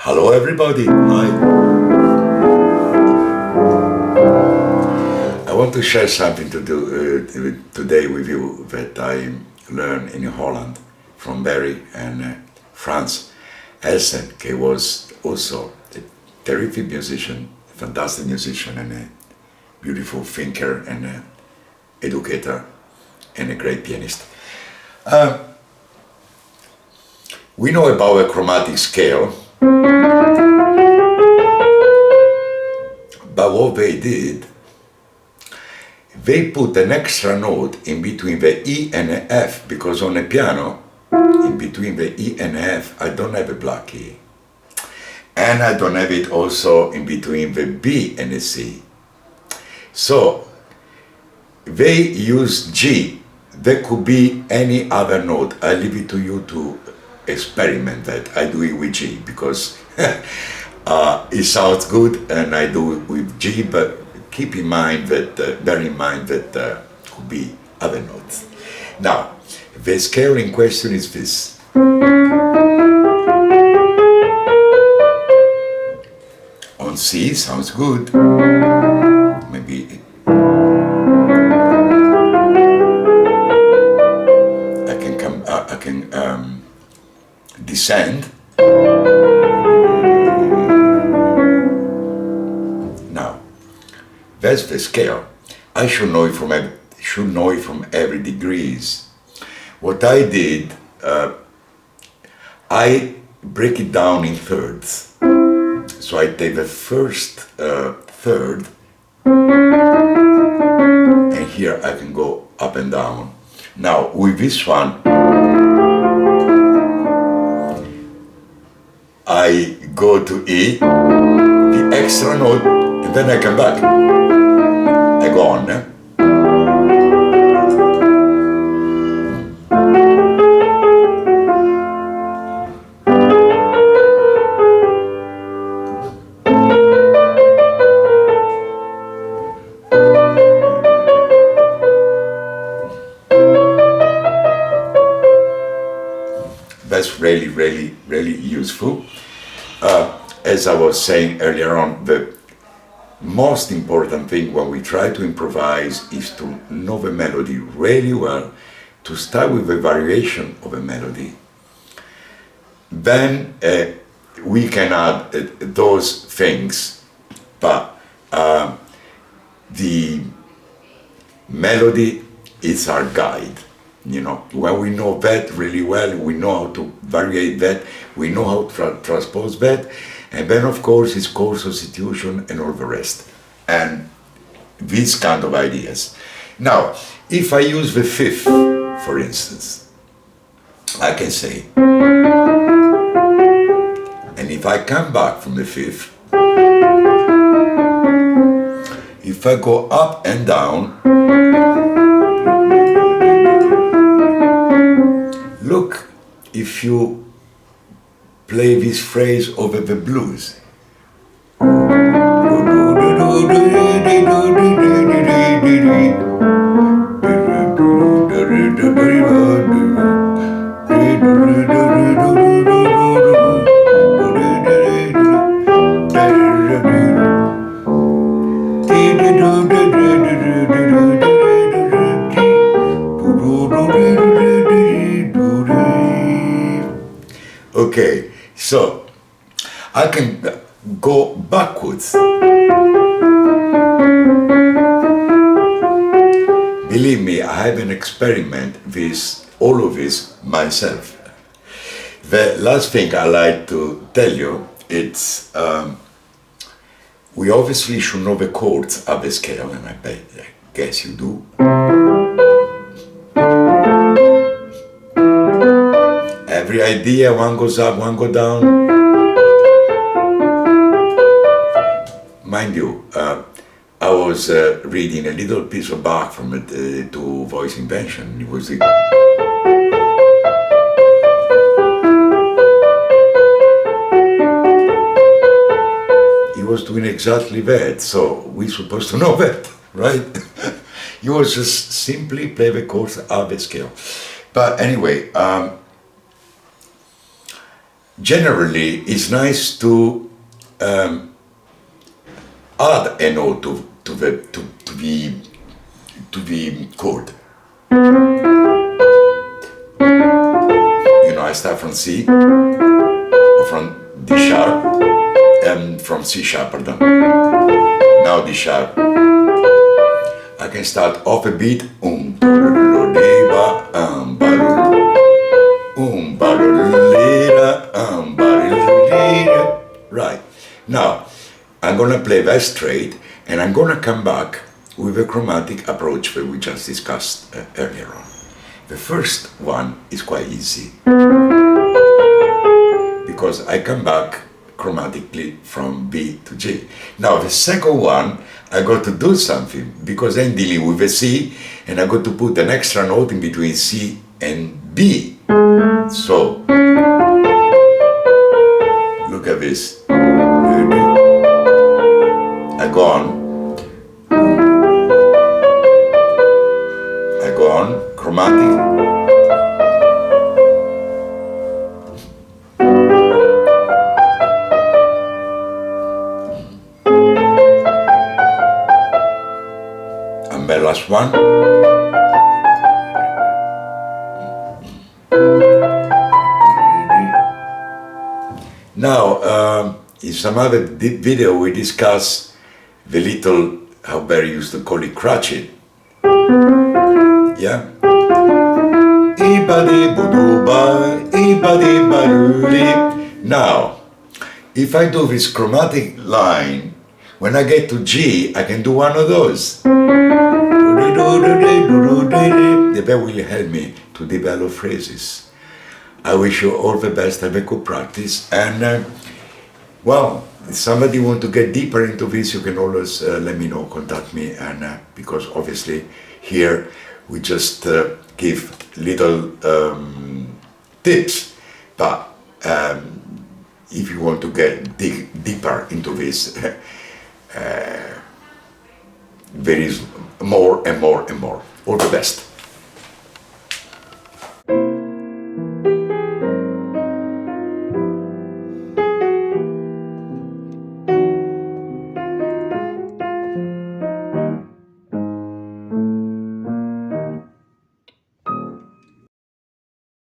Hello everybody, hi. I want to share something to do today with you that I learned in Holland from Barry and Franz Elsen, who was also a terrific musician, a fantastic musician and a beautiful thinker and a educator and a great pianist. We know about a chromatic scale, but what they did, they put an extra note in between the E and the F, because on the piano, in between the E and the F, I don't have a black E. And I don't have it also in between the B and the C. So, they use G. There could be any other note. I leave it to you to experiment that. I do it with G because it sounds good and I do it with G, but keep in mind that, bear in mind that could be other notes. Now, the scale in question is this. On C sounds good. Maybe I can descend. Now, that's the scale. I should know it from every degrees. What I did, I break it down in thirds. So I take the first third, and here I can go up and down. Now with this one, I go to E, the extra note, and then I come back. I go on. That's really useful. As I was saying earlier on, the most important thing when we try to improvise is to know the melody really well, to start with the variation of a melody. Then we can add those things, but the melody is our guide. You know, when we know that really well, we know how to vary that, we know how to transpose that, and then of course it's chord substitution and all the rest, and these kind of ideas. Now, if I use the fifth, for instance, I can say, and if I come back from the fifth, if I go up and down, look, if you play this phrase over the blues. Okay, so I can go backwards. Believe me, I have an experiment with all of this myself. The last thing I like to tell you, it's we obviously should know the chords of the scale, and I guess you do. Every idea, one goes up, one goes down. Mind you, I was reading a little piece of Bach from the two voice invention. It was he was doing exactly that, so we're supposed to know that, right? He was just simply play the chords of the scale. But anyway, generally it's nice to add a note to the chord. You know, I start from C, or from D sharp, from C sharp, pardon. Now D sharp. I can start off a beat. Right. Now, I'm gonna play that straight, and I'm gonna come back with a chromatic approach that we just discussed earlier on. The first one is quite easy, because I come back chromatically from B to G. Now the second one, I got to do something, because I'm dealing with a C, and I got to put an extra note in between C and B. So, look at this. I go on, chromatic. And the last one. Now, in some other video we discuss the little, how Barry used to call it, crotchet. Yeah? Now, if I do this chromatic line, when I get to G, I can do one of those. That will help me to develop phrases. I wish you all the best, have a good practice, and well, if somebody want to get deeper into this, you can always let me know, contact me, and because obviously here we just give little tips, but if you want to dig deeper into this, there is more and more and more. All the best.